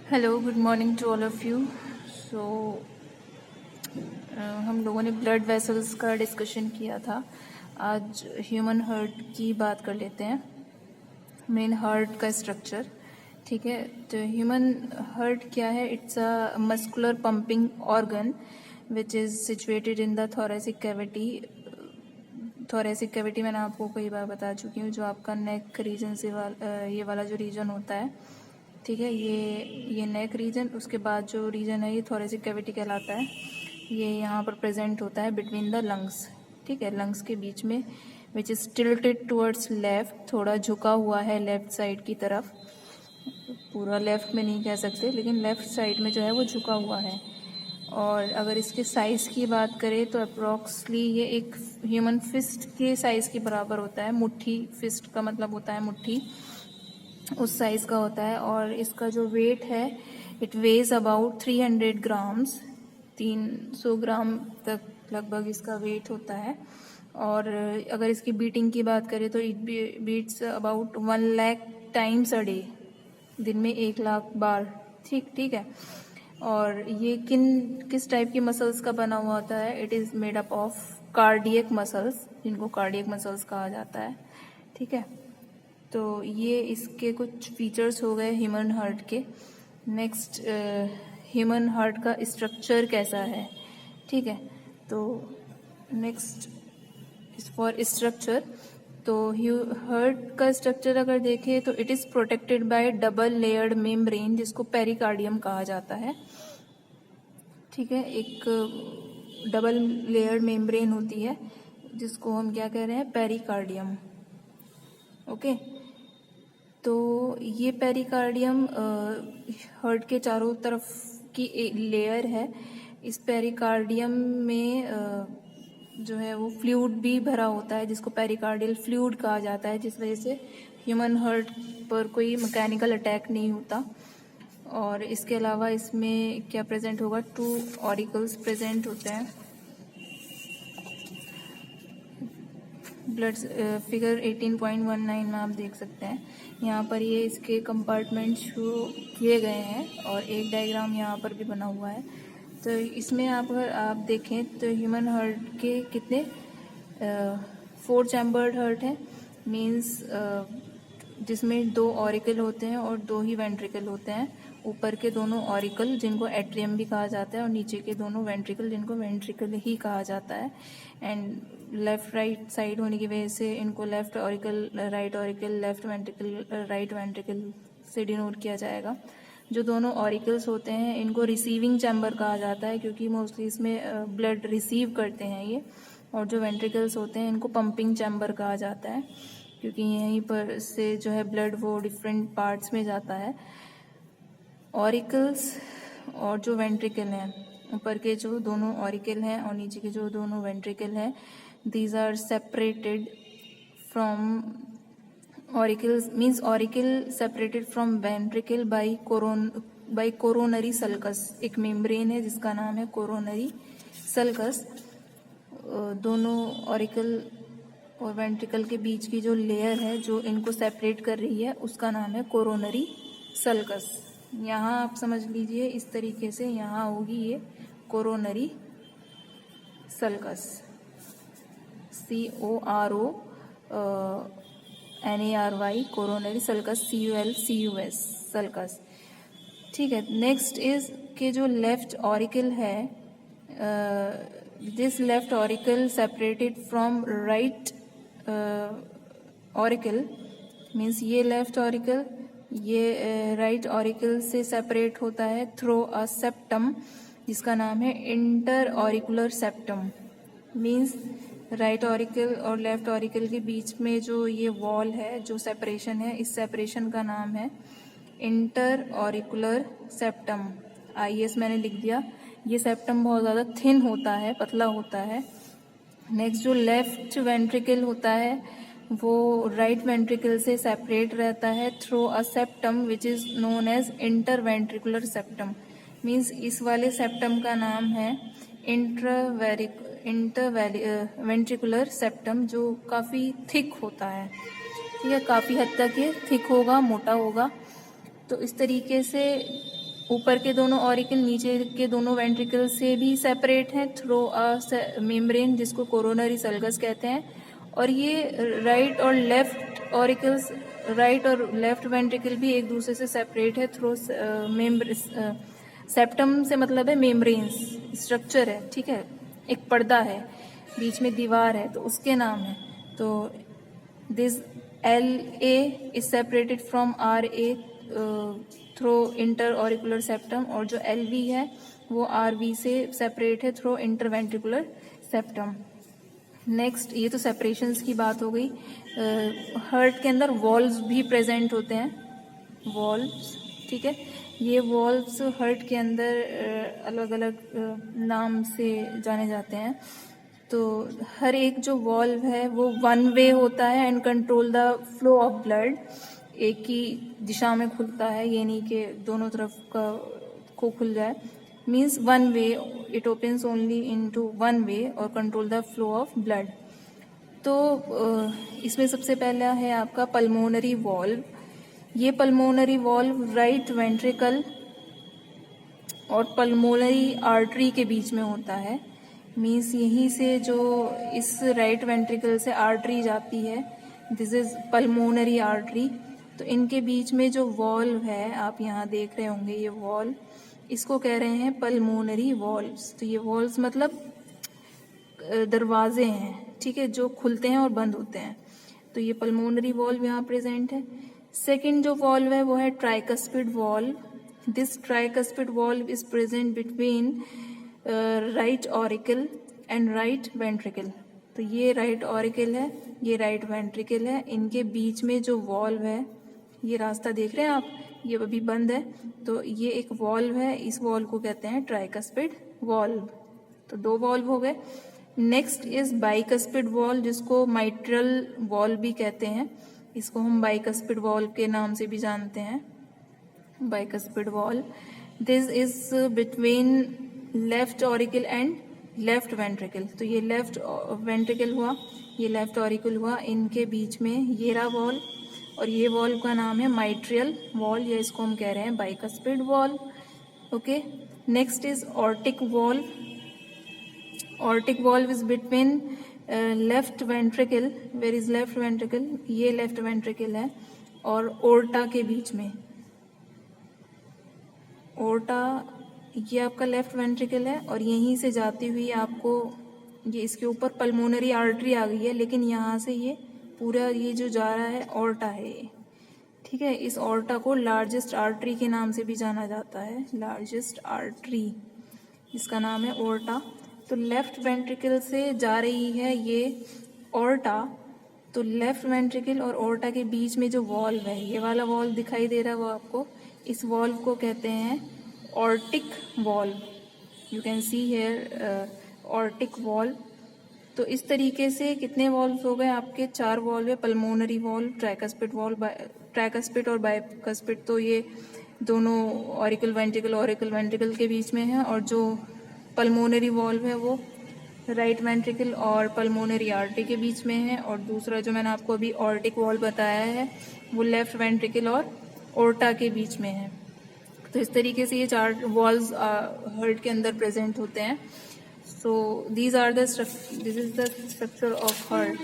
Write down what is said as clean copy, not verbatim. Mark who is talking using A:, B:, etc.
A: Hello, good morning to all of you. So हम लोगों ने ब्लड वेसल्स का डिस्कशन किया था। आज ह्यूमन हार्ट की बात कर लेते हैं, मेन हार्ट का स्ट्रक्चर। ठीक है, तो ह्यूमन हार्ट क्या है? It's a muscular pumping organ which is situated in the thoracic cavity. Thoracic cavity मैंने आपको कई बार बता चुकी हूँ, जो आपका नेक रीजन से ये वाला जो रीजन होता है, ठीक है, ये नेक रीजन, उसके बाद जो रीजन है ये थोरेसिक कैविटी कहलाता है। ये यहाँ पर प्रेजेंट होता है बिटवीन द लंग्स, ठीक है, लंग्स के बीच में, which is tilted towards left, थोड़ा झुका हुआ है लेफ्ट साइड की तरफ। पूरा लेफ्ट में नहीं कह सकते, लेकिन लेफ्ट साइड में जो है वो झुका हुआ है। और अगर इसके साइज़ की बात करें तो अप्रॉक्सली ये एक ह्यूमन फिस्ट के साइज़ के बराबर होता है। मुट्ठी, फिस्ट का मतलब होता है मुट्ठी, उस साइज़ का होता है। और इसका जो वेट है, इट वेज अबाउट 300 ग्राम्स, 300 ग्राम तक लगभग इसका वेट होता है। और अगर इसकी बीटिंग की बात करें तो it beats about 1 lakh times a day, दिन में 1 लाख बार। ठीक है। और ये किस टाइप की मसल्स का बना हुआ होता है? It is made up of cardiac muscles, जिनको कार्डियक मसल्स कहा जाता है। ठीक है, तो ये इसके कुछ फीचर्स हो गए ह्यूमन हार्ट के। नेक्स्ट, ह्यूमन हार्ट का स्ट्रक्चर कैसा है? ठीक है, तो नेक्स्ट फॉर स्ट्रक्चर, तो हार्ट का स्ट्रक्चर अगर देखें तो it is protected by double layered membrane, जिसको पेरिकार्डियम कहा जाता है। ठीक है, एक डबल लेयर्ड मेम्ब्रेन होती है जिसको हम क्या कह रहे हैं? पेरिकार्डियम। ओके, तो ये पेरिकार्डियम हार्ट के चारों तरफ की एक लेयर है। इस पेरिकार्डियम में जो है वो फ्लूइड भी भरा होता है, जिसको पेरिकार्डियल फ्लूइड कहा जाता है, जिस वजह से ह्यूमन हार्ट पर कोई मैकेनिकल अटैक नहीं होता। और इसके अलावा इसमें क्या प्रेजेंट होगा? 2 ऑरिकल्स प्रेजेंट होते हैं। ब्लड फिगर 18.19 में आप देख सकते हैं, यहाँ पर ये इसके कंपार्टमेंट शो किए गए हैं और एक डायग्राम यहाँ पर भी बना हुआ है। तो इसमें अगर आप देखें तो ह्यूमन हार्ट के कितने 4 चैम्बर्ड हार्ट है, मीन्स जिसमें 2 ऑरिकल होते हैं और 2 ही वेंट्रिकल होते हैं। ऊपर के दोनों ऑरिकल, जिनको एट्रियम भी कहा जाता है, और नीचे के दोनों वेंट्रिकल, जिनको वेंट्रिकल ही कहा जाता है। एंड लेफ्ट राइट साइड होने की वजह से इनको left auricle, right auricle, left ventricle, right ventricle से डिनोट किया जाएगा। जो दोनों ऑरिकल्स होते हैं इनको रिसीविंग चैम्बर कहा जाता है, क्योंकि मोस्टली इसमें ब्लड रिसीव करते हैं ये। और जो वेंट्रिकल्स होते हैं इनको पंपिंग चैम्बर कहा जाता है, क्योंकि यहीं पर से जो है ब्लड वो डिफरेंट पार्ट्स में जाता है। ऑरिकल्स और जो वेंट्रिकल हैं, ऊपर के जो दोनों ऑरिकल हैं और नीचे के जो दोनों वेंट्रिकल हैं, these are separated from auricles, means auricle separated from ventricle by coronary sulcus. एक मेम्ब्रेन है जिसका नाम है कोरोनरी सल्कस। दोनों ऑरिकल और वेंट्रिकल के बीच की जो लेयर है जो इनको सेपरेट कर रही है, उसका नाम है कोरोनरी सल्कस। यहाँ आप समझ लीजिए इस तरीके से, यहाँ होगी ये coronary sulcus, CORONARY, coronary sulcus, CUS sulcus. ठीक है, नेक्स्ट इज के जो लेफ्ट ऑरिकल है, this left auricle separated from right auricle, means ये लेफ्ट ऑरिकल ये राइट ऑरिकल से सेपरेट होता है थ्रू अ सेप्टम, जिसका नाम है inter auricular septum. Means right auricle और लेफ्ट ऑरिकल के बीच में जो ये वॉल है, जो सेपरेशन है, इस सेपरेशन का नाम है इंटर ऑरिकुलर सेप्टम। IS मैंने लिख दिया। ये सेप्टम बहुत ज़्यादा थिन होता है, पतला होता है। नेक्स्ट, जो लेफ्ट वेंट्रिकल होता है वो राइट वेंट्रिकल से सेपरेट रहता है through a septum which is known as inter ventricular septum. Means इस वाले सेप्टम का नाम है इंटर वेंट्रिकुलर सेप्टम, जो काफ़ी थिक होता है। ठीक है, काफ़ी हद तक ये थिक होगा, मोटा होगा। तो इस तरीके से ऊपर के दोनों ऑरिकल नीचे के दोनों वेंट्रिकल से भी सेपरेट हैं थ्रू अ मेम्ब्रेन, जिसको कोरोनरी सल्गस कहते हैं। और ये राइट और लेफ्ट ऑरिकल्स, राइट और लेफ्ट वेंट्रिकल भी एक दूसरे से सेपरेट है थ्रू सेप्टम से मतलब है मेम्ब्रेन्स, स्ट्रक्चर है, ठीक है, एक पर्दा है, बीच में दीवार है, तो उसके नाम है। तो this LA is separated from RA through enter auricular septum, और जो LV है वो RV से सेपरेट है थ्रू इंटरवेंट्रिकुलर सेप्टम। नेक्स्ट, ये तो सेपरेशंस की बात हो गई। हार्ट के अंदर वॉल्व्स भी प्रेजेंट होते हैं, वॉल्व्स, ठीक है। ये वॉल्व्स हार्ट के अंदर अलग अलग नाम से जाने जाते हैं। तो हर एक जो वॉल्व है वो वन वे होता है and control the flow of blood, एक ही दिशा में खुलता है, ये नहीं कि दोनों तरफ का को खुल जाए, means one way, it opens only into one way और control the flow of blood. तो इसमें सबसे पहला है आपका पल्मोनरी वॉल्व। ये पल्मोनरी वॉल्व राइट वेंट्रिकल और पल्मोनरी आर्टरी के बीच में होता है, मीन्स यहीं से जो इस राइट वेंट्रिकल से आर्टरी जाती है, दिस इज पल्मोनरी आर्टरी। तो इनके बीच में जो वॉल्व है, आप यहाँ देख रहे होंगे ये वॉल्व, इसको कह रहे हैं पल्मोनरी वॉल्व्स। तो ये वॉल्व्स मतलब दरवाजे हैं, ठीक है, जो खुलते हैं और बंद होते हैं। तो ये पल्मोनरी वॉल्व यहाँ प्रेजेंट है। सेकेंड जो वॉल्व है वो है tricuspid valve. This tricuspid valve is present between right auricle and right ventricle. तो ये राइट ऑरिकल है, ये राइट वेंट्रिकल है, इनके बीच में जो वॉल्व है, ये रास्ता देख रहे हैं आप, ये अभी बंद है, तो ये एक वॉल्व है, इस वॉल्व को कहते हैं ट्राइकस्पिड वॉल्व। तो दो वॉल्व हो गए। नेक्स्ट इज बाइकस्पिड वॉल्व, जिसको माइट्रल वॉल्व भी कहते हैं, इसको हम बाइकस्पिड वॉल्व के नाम से भी जानते हैं, bicuspid valve. This is between left auricle and left ventricle. तो ये लेफ्ट वेंट्रिकल हुआ, ये लेफ्ट ऑरिकल हुआ, इनके बीच में ये रहा वॉल्व, और ये वॉल्व का नाम है माइट्रियल वॉल्व, या इसको हम कह रहे हैं bicuspid valve. Okay, next is aortic valve. Aortic valve is between left ventricle, where is left ventricle, ये लेफ्ट वेंट्रिकल है, और ओर्टा के बीच में। ओर्टा ये आपका लेफ्ट वेंट्रिकल है, और यहीं से जाती हुई आपको ये इसके ऊपर पल्मोनरी आर्टरी आ गई है, लेकिन यहाँ से ये पूरा ये जो जा रहा है ऑर्टा है ये, ठीक है। इस ऑर्टा को लार्जेस्ट आर्टरी के नाम से भी जाना जाता है, लार्जेस्ट आर्टरी, इसका नाम है ऑर्टा। तो लेफ्ट वेंट्रिकल से जा रही है ये ऑर्टा, तो लेफ्ट वेंट्रिकल और ऑर्टा के बीच में जो वॉल्व है, ये वाला वॉल्व दिखाई दे रहा है वो आपको, इस वॉल्व को कहते हैं aortic valve. You can see here aortic valve. तो इस तरीके से कितने वॉल्व हो गए आपके? 4 वॉल्व है, pulmonary valve, tricuspid valve, tricuspid और बाइकस्पिड तो ये दोनों ऑरिकल वेंट्रिकल के बीच में है, और जो पल्मोनरी वॉल्व है वो राइट वेंट्रिकल और पल्मोनरी आर्टरी के बीच में है, और दूसरा जो मैंने आपको अभी ऑर्टिक वॉल्व बताया है वो लेफ्ट वेंट्रिकल और ओर्टा के बीच में है। तो इस तरीके से ये 4 वॉल्व्स हार्ट के अंदर प्रेजेंट होते हैं। So this is the structure of heart.